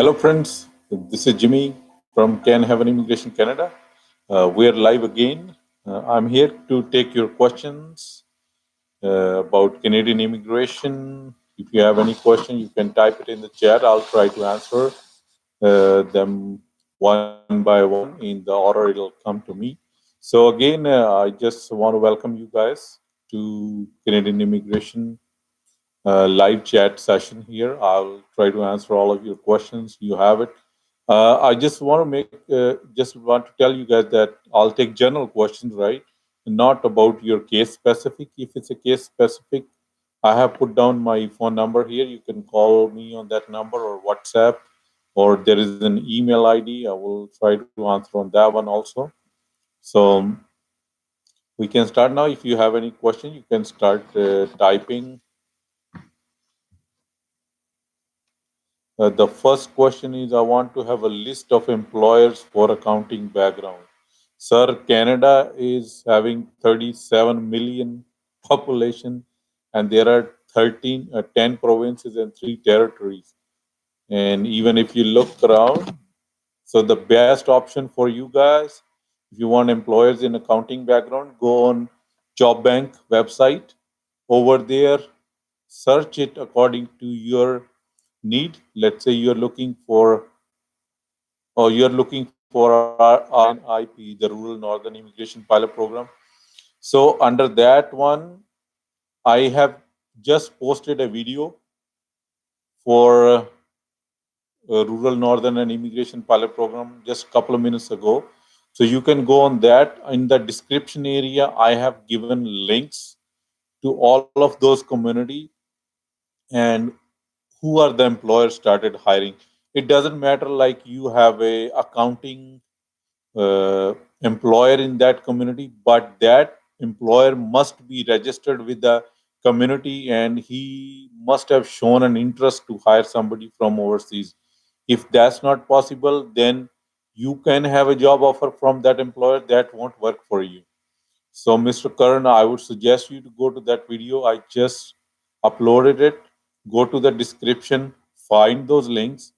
Hello, friends. This is Jimmy from Can Heaven Immigration Canada. We are live again. I'm here to take your questions about Canadian immigration. If you have any question, you can type it in the chat. I'll try to answer them one by one in the order it'll come to me. So, again, I just want to welcome you guys to Canadian immigration live chat session here. I'll try to answer all of your questions. You have it. I just want to tell you guys that I'll take general questions, right? Not about your case specific. If it's a case specific, I have put down my phone number here. You can call me on that number or WhatsApp, or there is an email ID. I will try to answer on that one also. So we can start now. If you have any question, you can start typing. The first question is I want to have a list of employers for accounting background. Sir, Canada is having 37 million population and there are 10 provinces and 3 territories. And even if you look around, so the best option for you guys, if you want employers in accounting background, go on Job Bank website. Over there, search it according to your need. Let's say you're looking for RNIP, the Rural Northern Immigration Pilot Program. So under that one, I have just posted a video for Rural Northern and Immigration Pilot Program just a couple of minutes ago. So you can go on that. In the description area, I have given links to all of those community and who are the employers started hiring. It doesn't matter like you have a accounting employer in that community, but that employer must be registered with the community and he must have shown an interest to hire somebody from overseas. If that's not possible, then you can have a job offer from that employer that won't work for you. So, Mr. Karan, I would suggest you to go to that video. I just uploaded it. Go to the description, find those links,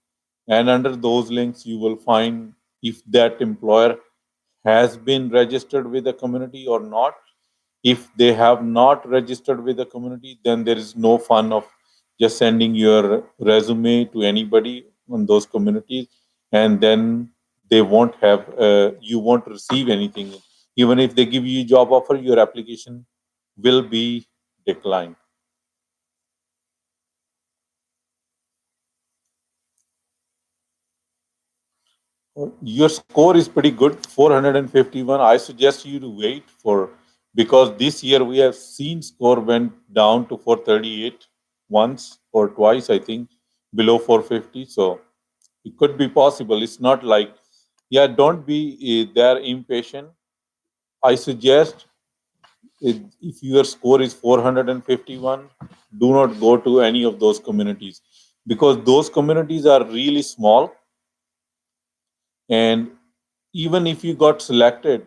and under those links, you will find if that employer has been registered with the community or not. If they have not registered with the community, then there is no fun of just sending your resume to anybody on those communities, and then you won't receive anything. Even if they give you a job offer, your application will be declined. Your score is pretty good, 451. I suggest you to wait for because this year we have seen score went down to 438 once or twice, I think, below 450. So it could be possible. It's not like, yeah, don't be there impatient. I suggest if your score is 451, do not go to any of those communities because those communities are really small and even if you got selected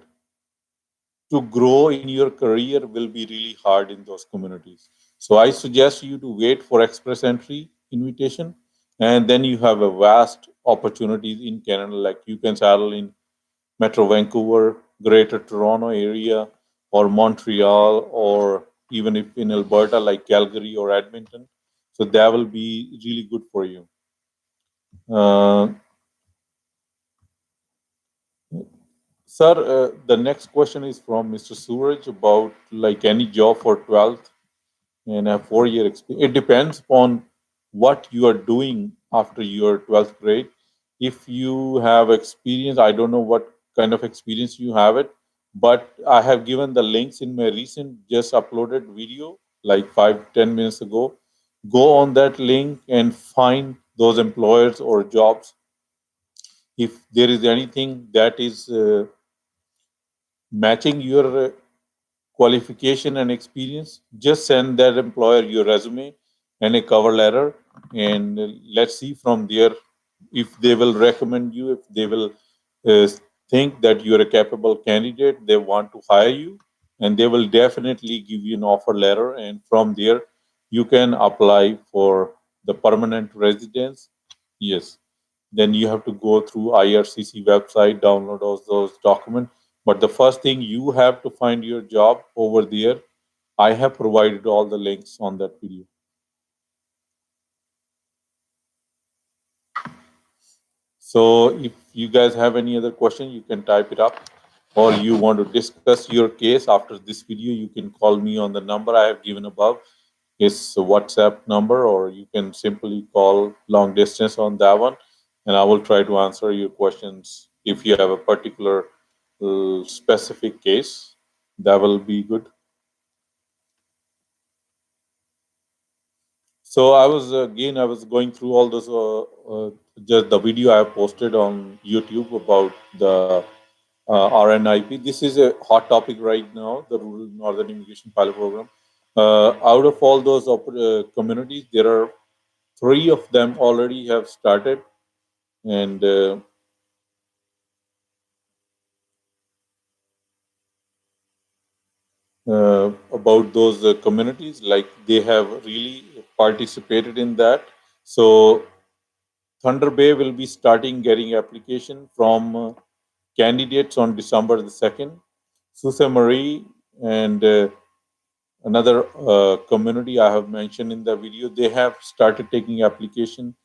to grow in your career will be really hard in those communities. So I suggest you to wait for express entry invitation and then you have a vast opportunities in Canada like you can settle in Metro Vancouver, Greater Toronto area or Montreal or even if in Alberta like Calgary or Edmonton. So that will be really good for you. Uh, Sir, the next question is from Mr. Suraj about like any job for 12th and a 4 year experience. It depends upon what you are doing after your 12th grade. If you have experience, I don't know what kind of experience you have it, but I have given the links in my recent just uploaded video like 5-10 minutes ago. Go on that link and find those employers or jobs. If there is anything that is matching your qualification and experience, just send that employer your resume and a cover letter, and let's see from there if they will recommend you, if they will uh, think that you're a capable candidate, they want to hire you, and they will definitely give you an offer letter, and from there you can apply for the permanent residence. Yes, then you have to go through IRCC website, download those documents. But the first thing, you have to find your job over there. I have provided all the links on that video. So if you guys have any other question, you can type it up, or you want to discuss your case after this video, you can call me on the number I have given above. It's a WhatsApp number, or you can simply call long distance on that one, and I will try to answer your questions. If you have a particular specific case, that will be good. So I was going through all those just the video I have posted on YouTube about the RNIP. This is a hot topic right now, the Rural Northern Immigration Pilot Program. Out of all those communities, there are 3 of them already have started, and about those communities, like they have really participated in that. So Thunder Bay will be starting getting application from candidates on December the 2nd. Sault Marie and another community I have mentioned in the video, they have started taking application.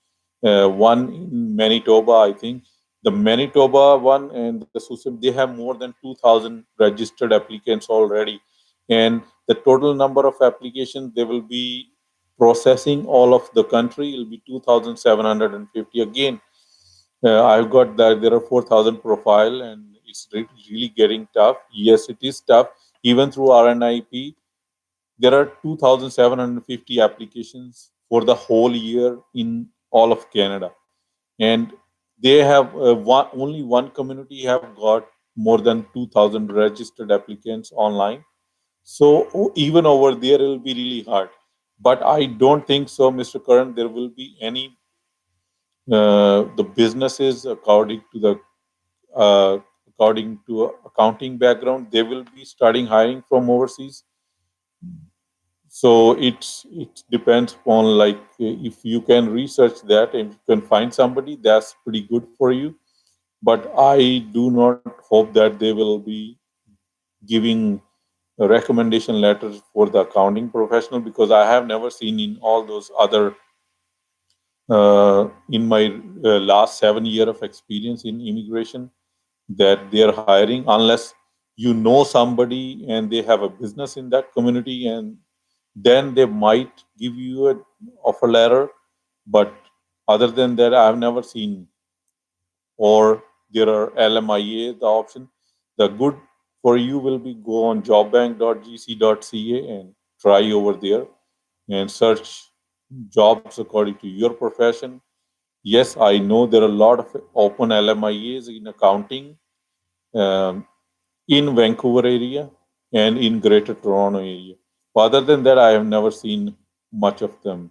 One in Manitoba, I think. The Manitoba one and the Sault, they have more than 2,000 registered applicants already. And the total number of applications they will be processing all of the country will be 2,750 again. I've got that there are 4,000 profile, and it's really getting tough. Yes, it is tough. Even through RNIP, there are 2,750 applications for the whole year in all of Canada, and they have only one community have got more than 2,000 registered applicants online. So even over there, it will be really hard. But I don't think so, Mr. Karan. There will be any the businesses uh, according to accounting background, they will be starting hiring from overseas. So it depends upon, like, if you can research that and you can find somebody, that's pretty good for you. But I do not hope that they will be giving recommendation letters for the accounting professional, because I have never seen in all those other in my last 7 year of experience in immigration that they are hiring, unless you know somebody and they have a business in that community, and then they might give you an offer letter. But other than that, I have never seen. Or there are LMIA, the option. The good for you will be go on jobbank.gc.ca and try over there and search jobs according to your profession. Yes, I know there are a lot of open LMIAs in accounting in Vancouver area and in Greater Toronto area. Other than that, I have never seen much of them.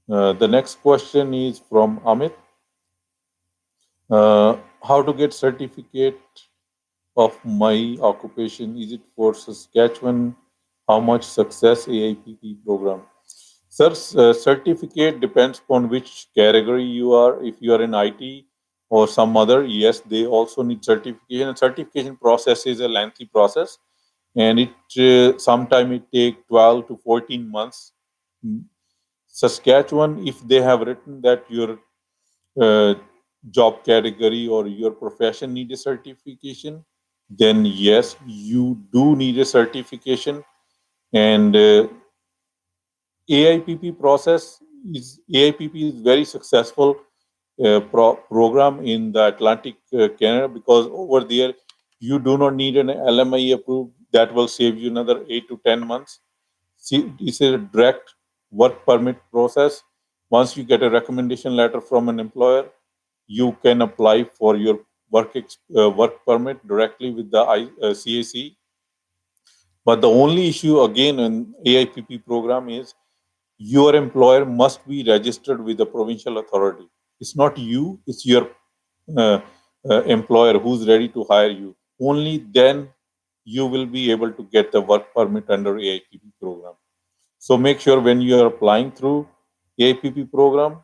The next question is from Amit. How to get certificate of my occupation? Is it for Saskatchewan? How much success AIPP program? Sir, certificate depends upon which category you are. If you are in IT or some other, yes, they also need certification. And certification process is a lengthy process, and it sometime it take 12 to 14 months. Saskatchewan, if they have written that your uh, job category or your profession need a certification, then yes, you do need a certification. And AIPP is very successful program in the Atlantic Canada, because over there you do not need an LMI approved. That will save you another 8 to 10 months. See, it's a direct work permit process. Once you get a recommendation letter from an employer, you can apply for your work permit directly with the CAC. But the only issue again in AIPP program is your employer must be registered with the provincial authority. It's not you; it's your uh, employer who's ready to hire you. Only then you will be able to get the work permit under AIPP program. So make sure when you are applying through AIPP program,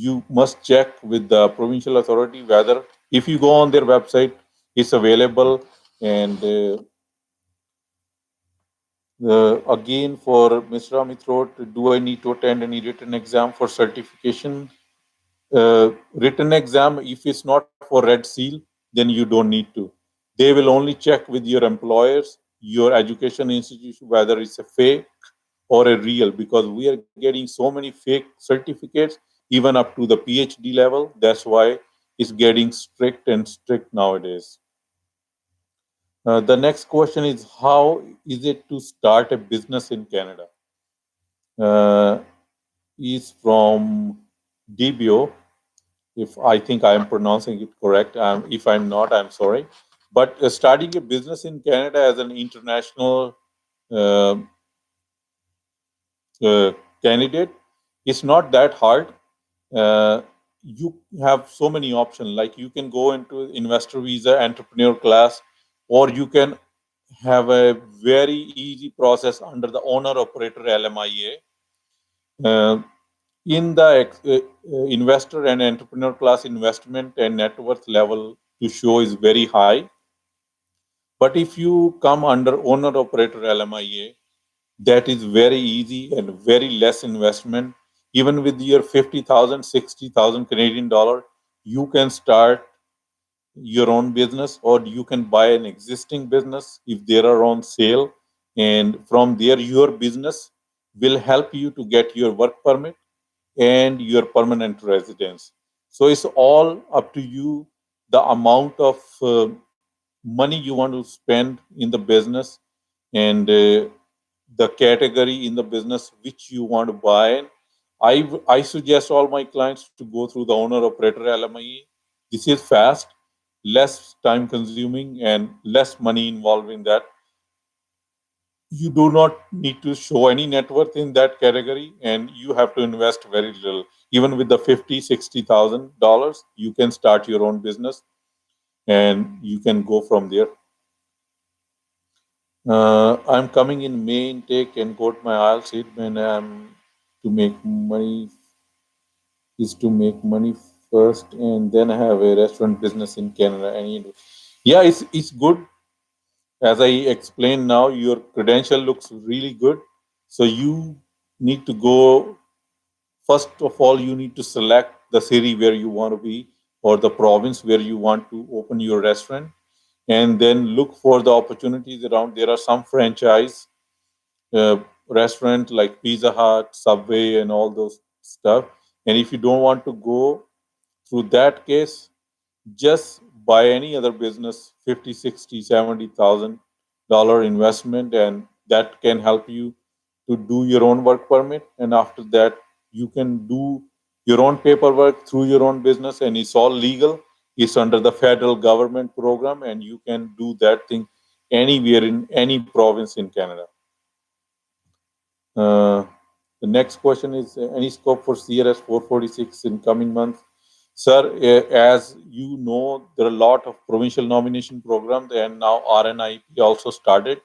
you must check with the provincial authority whether if you go on their website, it's available. And again, for Mr. Amit wrote, do I need to attend any written exam for certification? Written exam, if it's not for Red Seal, then you don't need to. They will only check with your employers, your education institution, whether it's a fake or a real, because we are getting so many fake certificates, even up to the PhD level. That's why it's getting strict and strict nowadays. The next question is, how is it to start a business in Canada? Uh, is from DBO. If I think I am pronouncing it correct, if I'm not, I'm sorry. But starting a business in Canada as an international uh, uh, candidate, it's not that hard. Uh, you have so many options. Like you can go into investor visa, entrepreneur class, or you can have a very easy process under the owner operator LMIA. Uh, in the investor and entrepreneur class, investment and net worth level to show is very high. But if you come under owner operator LMIA, that is very easy and very less investment. Even with your 50,000, 60,000 Canadian dollar, you can start your own business, or you can buy an existing business if they are on sale. And from there, your business will help you to get your work permit and your permanent residence. So it's all up to you, the amount of money you want to spend in the business, and the category in the business which you want to buy. I suggest all my clients to go through the owner operator LMIE. This is fast, less time consuming, and less money involved in that. You do not need to show any net worth in that category, and you have to invest very little. Even with the 50, $60,000, you can start your own business, and you can go from there. I'm coming in May intake and got my IELTS seat when I'm to make money is to make money first and then have a restaurant business in Canada. And yeah, it's good. As I explained now, your credential looks really good. So you need to go, first of all, you need to select the city where you want to be, or the province where you want to open your restaurant, and then look for the opportunities around. There are some franchise uh, restaurant like Pizza Hut, Subway, and all those stuff. And if you don't want to go through that case, just buy any other business, 50, 60, 70,000 dollar investment, and that can help you to do your own work permit. And after that, you can do your own paperwork through your own business, and it's all legal. It's under the federal government program, and you can do that thing anywhere in any province in Canada. Uh, the next question is, any scope for CRS 446 in coming months? Sir, as you know, there are a lot of provincial nomination programs, and now RNIP also started.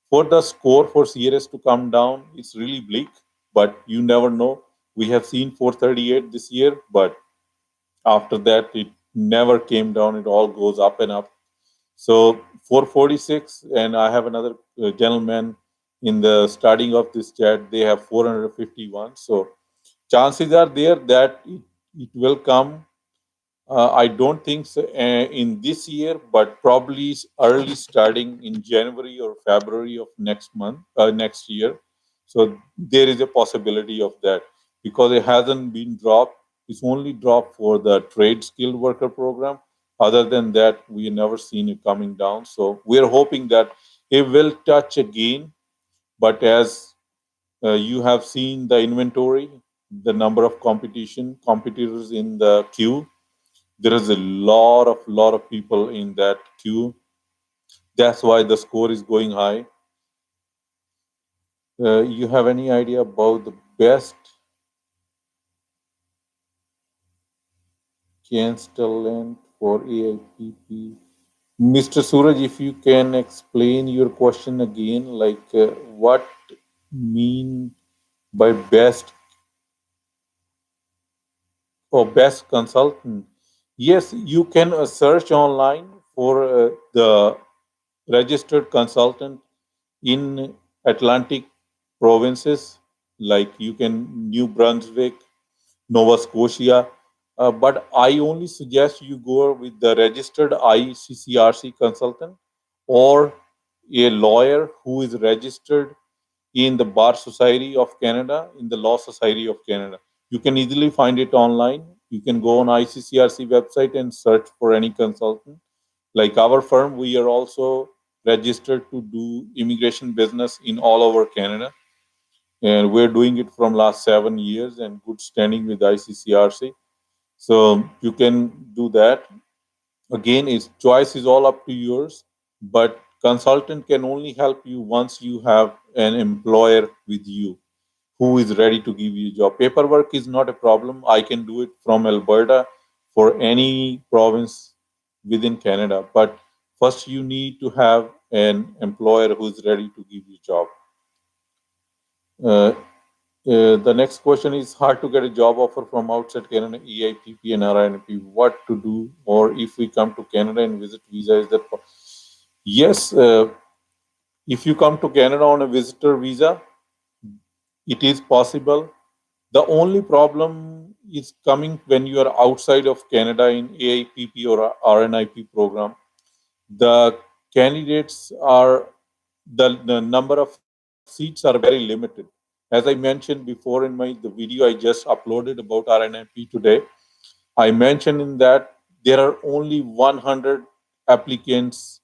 For the score for CRS to come down, it's really bleak, but you never know. We have seen 438 this year, but after that, it never came down. It all goes up and up. So 446, and I have another gentleman in the starting of this chat. They have 451. So chances are there that it will come. I don't think so, in this year, but probably early starting in January or February of next year. So there is a possibility of that, because it hasn't been dropped. It's only dropped for the trade skilled worker program. Other than that, we never seen it coming down. So we're hoping that it will touch again. But as you have seen the inventory, the number of competitors in the queue, there is a lot of people in that queue. That's why the score is going high. You have any idea about the best chance talent for AIPP? Mr. Suraj, if you can explain your question again, like what mean by best or best consultant. Yes, you can search online for the registered consultant in Atlantic provinces, like you can New Brunswick, Nova Scotia. But I only suggest you go with the registered ICCRC consultant or a lawyer who is registered in the Bar Society of Canada, in the Law Society of Canada. You can easily find it online. You can go on ICCRC website and search for any consultant. Like our firm, we are also registered to do immigration business in all over Canada, and we're doing it from last 7 years and good standing with ICCRC. So you can do that. Again, its choice is all up to yours, but consultant can only help you once you have an employer with you who is ready to give you a job. Paperwork is not a problem. I can do it from Alberta for any province within Canada, but first you need to have an employer who is ready to give you a job. Uh, the next question is hard to get a job offer from outside Canada, EIPP and RINP. What to do, or if we come to Canada and visit visa, is that yes? If you come to Canada on a visitor visa, it is possible. The only problem is coming when you are outside of Canada in AIPP or RNIP program. The candidates are the number of seats are very limited. As I mentioned before in the video I just uploaded about RNIP today, I mentioned in that there are only 100 applicants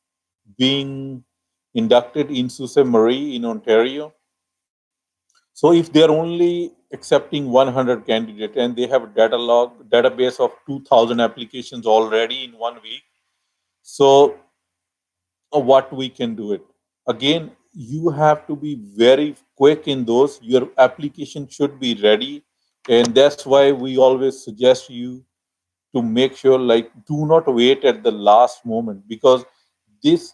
being inducted in Sault Ste. Marie in Ontario. So if they are only accepting 100 candidates and they have a database of 2,000 applications already in 1 week, so what we can do it. Again, you have to be very quick in those. Your application should be ready, and that's why we always suggest you to make sure, like, do not wait at the last moment, because this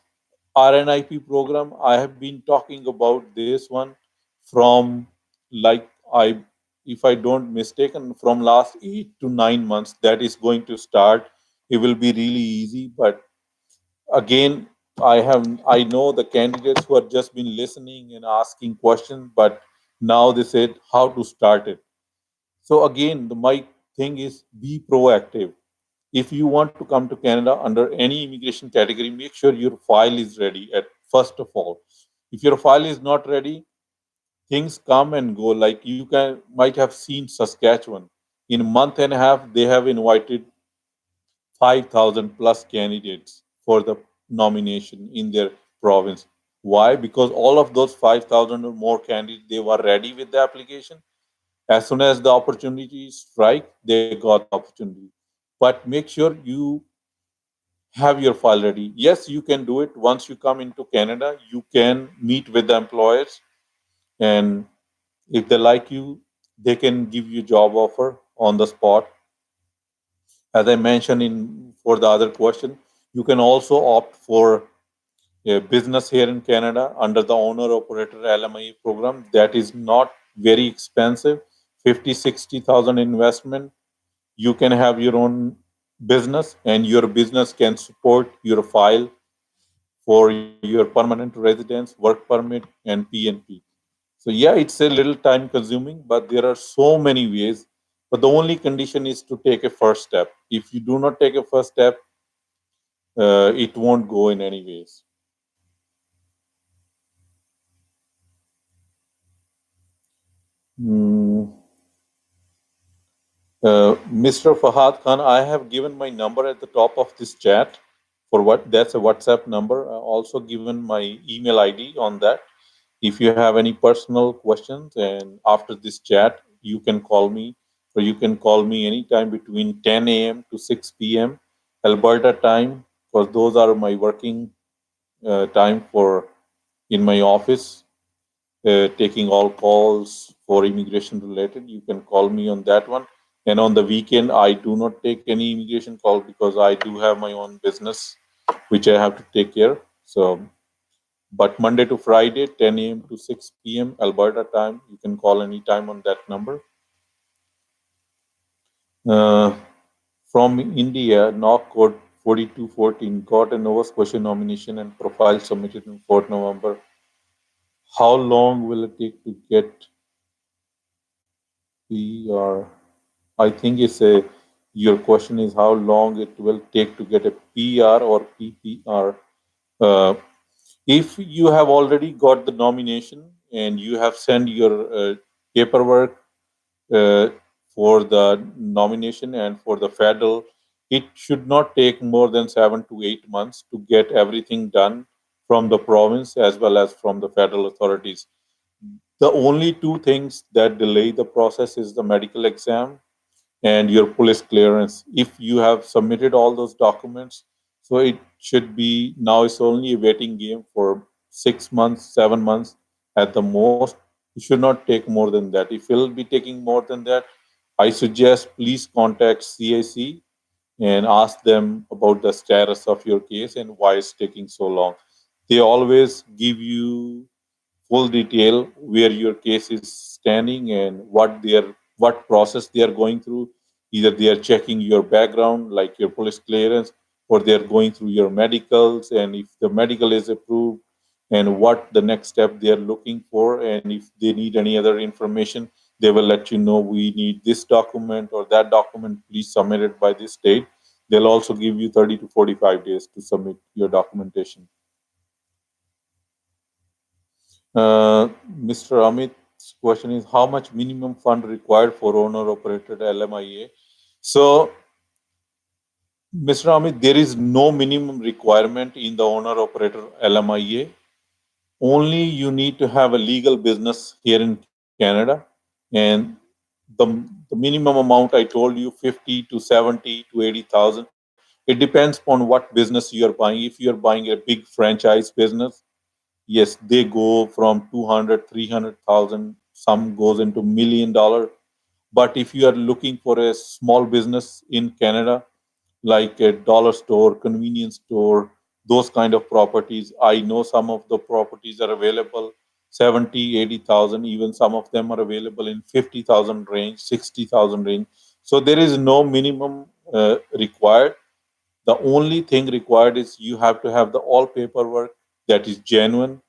RNIP program, I have been talking about this one from, like, I if I don't mistaken, from last 8 to 9 months that is going to start. It will be really easy, but again, I know the candidates who have just been listening and asking questions, but now they said how to start it. So again, my thing is be proactive. If you want to come to Canada under any immigration category, make sure your file is ready at first of all. If your file is not ready, things come and go. Like you can might have seen Saskatchewan. In a month and a half, they have invited 5,000 plus candidates for the nomination in their province. Why? Because all of those 5,000 or more candidates, they were ready with the application. As soon as the opportunity strike, they got the opportunity. But make sure you have your file ready. Yes, you can do it. Once you come into Canada, you can meet with the employers, and if they like you, they can give you job offer on the spot. As I mentioned in for the other question, you can also opt for a business here in Canada under the owner operator LMI program. That is not very expensive. 50, 60,000 investment. You can have your own business, and your business can support your file for your permanent residence, work permit, and PNP. So yeah, it's a little time consuming, but there are so many ways. But the only condition is to take a first step. If you do not take a first step, it won't go in any ways. Mm, Mr. Fahad Khan, I have given my number at the top of this chat. For what? That's a WhatsApp number. I also given my email ID on that. If you have any personal questions, and after this chat, you can call me, or you can call me anytime between 10 a.m. to 6 p.m. Alberta time, because those are my working time for in my office, taking all calls for immigration related. You can call me on that one. And on the weekend, I do not take any immigration call because I do have my own business, which I have to take care. So but Monday to Friday, 10 a.m. to 6 p.m. Alberta time, you can call anytime on that number. Uh, from India, knock code 4214 got a Nova Scotia nomination and profile submitted in 4th November. How long will it take to get PR? I think it's a your question is how long it will take to get a PR or PPR. Uh, if you have already got the nomination and you have sent your paperwork uh, for the nomination and for the federal, it should not take more than 7 to 8 months to get everything done from the province as well as from the federal authorities. The only two things that delay the process is the medical exam and your police clearance. If you have submitted all those documents, so it should be now it's only a waiting game for 6 months, 7 months at the most. It should not take more than that. If it will be taking more than that, I suggest please contact CIC and ask them about the status of your case and why it's taking so long. They always give you full detail where your case is standing and what process they are going through. Either they are checking your background, like your police clearance, or they are going through your medicals, and if the medical is approved, and what the next step they are looking for, and if they need any other information, they will let you know we need this document or that document. Please submit it by this date. They'll also give you 30 to 45 days to submit your documentation. Mr. Amit's question is how much minimum fund required for owner operated LMIA? So, Mr. Amit, there is no minimum requirement in the owner operator LMIA. Only you need to have a legal business here in Canada, and the, the minimum amount I told you 50 to 70 to 80,000. It depends on what business you are buying. If you are buying a big franchise business, yes, they go from 200, 300,000. Some goes into $1 million. But if you are looking for a small business in Canada, like a dollar store, convenience store, those kind of properties, I know some of the properties are available 70, 80,000. Even some of them are available in 50,000 range, 60,000 range. So there is no minimum required. The only thing required is you have to have the all paperwork that is genuine.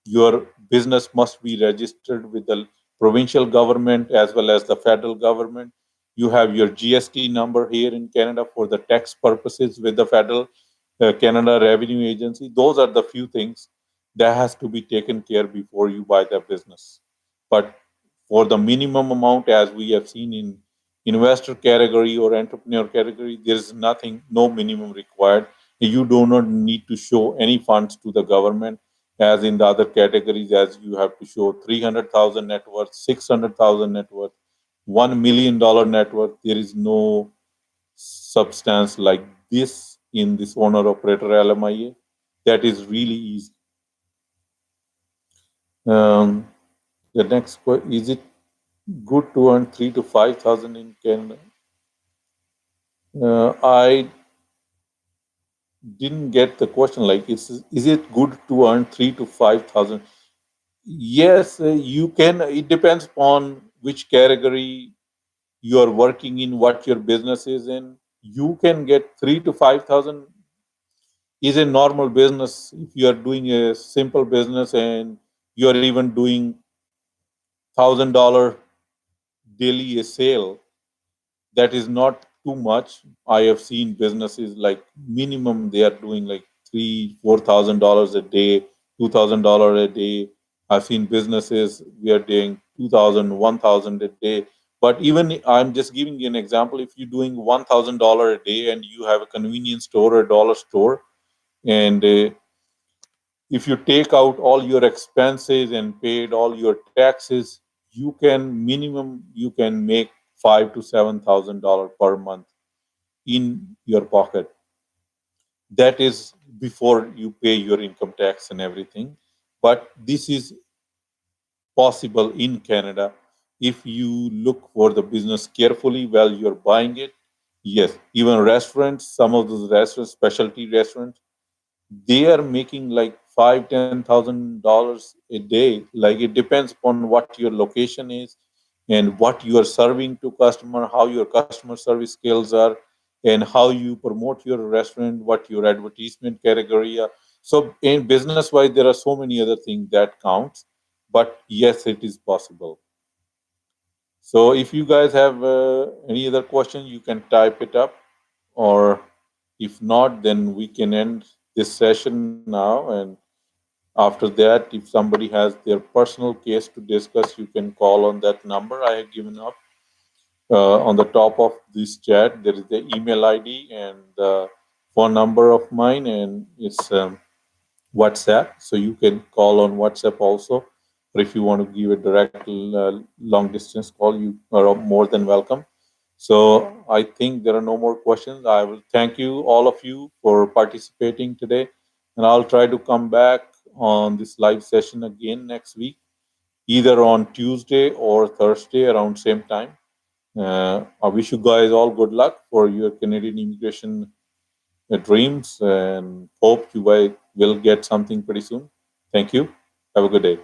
Your business must be registered with the provincial government as well as the federal government. You have your GST number here in Canada for the tax purposes with the federal Canada Revenue Agency. Those are the few things that has to be taken care before you buy the business. But for the minimum amount, as we have seen in investor category or entrepreneur category, there is nothing, no minimum required. You do not need to show any funds to the government as in the other categories, as you have to show 300,000 net worth, 600,000 net worth, $1 million net worth. There is no substance like this in this owner operator LMIA. That is really easy. Um, the next question, is it good to earn 3 to 5 thousand in Canada? I didn't get the question. Like, is it good to earn 3 to 5 thousand? Yes, you can. It depends on which category you are working in, what your business is in. You can get 3 to 5 thousand is a normal business. If you are doing a simple business and you are even doing $1,000 daily a sale, that is not too much. I have seen businesses like minimum they are doing like $3,000, $4,000 a day, $2,000 a day. I've seen businesses we are doing 2,000, 1,000 a day. But even I'm just giving you an example. If you're doing $1,000 a day and you have a convenience store, a dollar store, and if you take out all your expenses and paid all your taxes, you can make $5,000 to $7,000 per month in your pocket. That is before you pay your income tax and everything. But this is possible in Canada if you look for the business carefully while you're buying it. Yes, even restaurants, some of those restaurants, specialty restaurants, they are making like $5,000 to $10,000 a day. Like it depends upon what your location is and what you are serving to customer, how your customer service skills are, and how you promote your restaurant, what your advertisement category are. So in business wise, there are so many other things that counts, but yes, it is possible. So if you guys have any other question, you can type it up, or if not, then we can end this session now. And after that, if somebody has their personal case to discuss, you can call on that number I have given up on the top of this chat. There is the email ID and the phone number of mine, and it's WhatsApp. So you can call on WhatsApp also. Or if you want to give a direct long distance call, you are more than welcome. So I think there are no more questions. I will thank you, all of you, for participating today. And I'll try to come back on this live session again next week, either on Tuesday or Thursday around same time. I wish you guys all good luck for your Canadian immigration dreams, and hope you guys will get something pretty soon. Thank you. Have a good day.